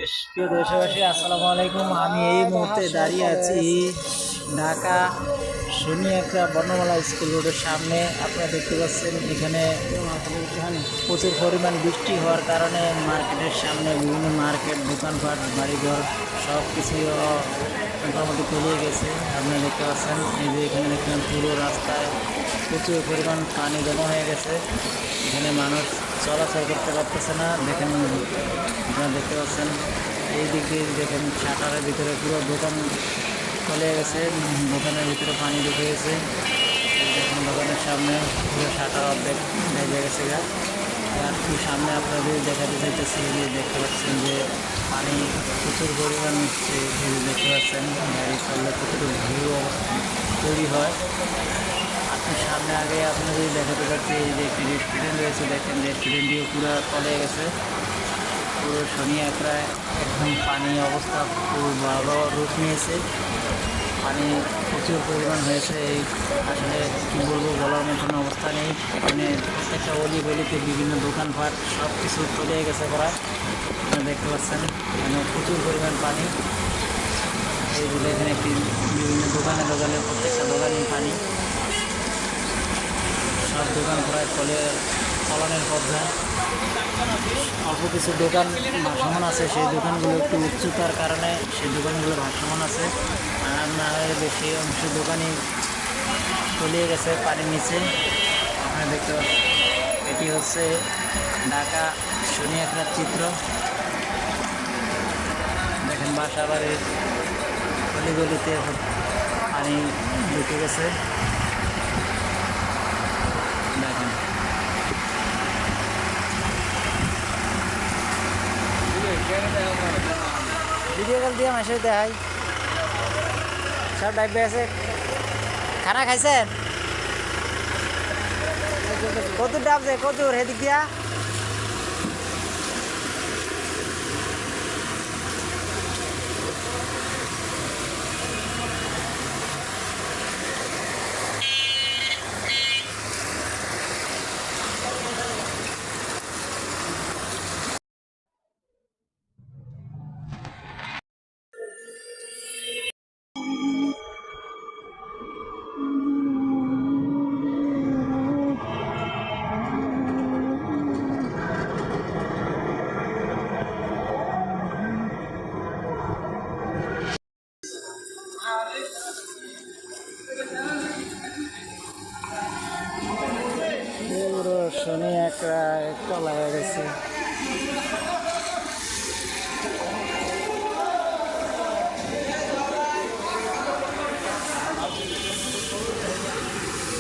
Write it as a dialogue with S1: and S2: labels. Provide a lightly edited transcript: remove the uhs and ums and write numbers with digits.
S1: প্রিয় দেশবাসী, আসসালামু আলাইকুম। আমি এই মুহূর্তে দাঁড়িয়ে আছি ঢাকা শনি একটা বর্ণমালা স্কুল রোডের সামনে। আপনারা দেখতে পাচ্ছেন এখানে প্রচুর পরিমাণ বৃষ্টি হওয়ার কারণে মার্কেটের সামনে বিভিন্ন মার্কেট, দোকানপাট, বাড়িঘর সব কিছু মোটামুটি তলিয়ে গেছে। আপনারা দেখতে পাচ্ছেন এই যে এখানে দেখবেন পুরো রাস্তায় প্রচুর পরিমাণ পানি জমা হয়ে গেছে। এখানে মানুষ চলাচল করতে পারতেছে না। দেখেন, আপনারা দেখতে পাচ্ছেন এই দিক দিয়ে দেখেন শাটারের ভিতরে পুরো দোকান চলে গেছে, দোকানের ভিতরে পানি ঢুকে গেছে। দেখুন দোকানের সামনে পুরো শাটার অর্ধেক ভেজে গেছে গা। আর কি সামনে আপনাদের দেখাতে চাইতেছি যে দেখতে পাচ্ছেন যে পানি প্রচুর পরিমাণ হচ্ছে। দেখতে পাচ্ছেন গাড়ি চললে প্রচুর ভিড় তৈরি হয়। আপনি সামনে আগে আপনাদের দেখাতে পাচ্ছি এই যে একটি রেস্টুরেন্ট রয়েছে। দেখেন রেস্টুরেন্টটিও পুরো তলে গেছে, পুরো শনি প্রায় একদম পানি অবস্থা খুব ভালো রূপ নিয়েছে। পানি প্রচুর পরিমাণ হয়েছে। এই আসলে কী বলবো, বলার মতন অবস্থা নেই। এখানে প্রত্যেকটা অলি গলিতে বিভিন্ন দোকানপাট সব কিছু চলে গেছে প্রায়। আপনারা দেখতে পাচ্ছেন এখানে প্রচুর পরিমাণ পানি। এই যে এখানে একটি বিভিন্ন দোকানে প্রত্যেকটা দোকানেই পানি, সব দোকান প্রায় চলনের পর্যায়ে। অল্প কিছু দোকান ভাসমান আছে, সেই দোকানগুলো একটু উচ্চতার কারণে সেই দোকানগুলো ভাসমান আছে। আর না হলে বেশি অংশ দোকানই তলিয়ে গেছে পানির নিচে। আপনারা দেখতে পাচ্ছেন এটি হচ্ছে ঢাকা শনি একরার চিত্র। দেখেন বাসা বাড়ির গলিগলিতে পানি ঢুকে গেছে। দেখেন ভিডিও কল দিয়ে মাসে দেখাই সব ডাইবে আছে। খানা খাইছেন? কত ডাবছে, কত হেদিক দিয়া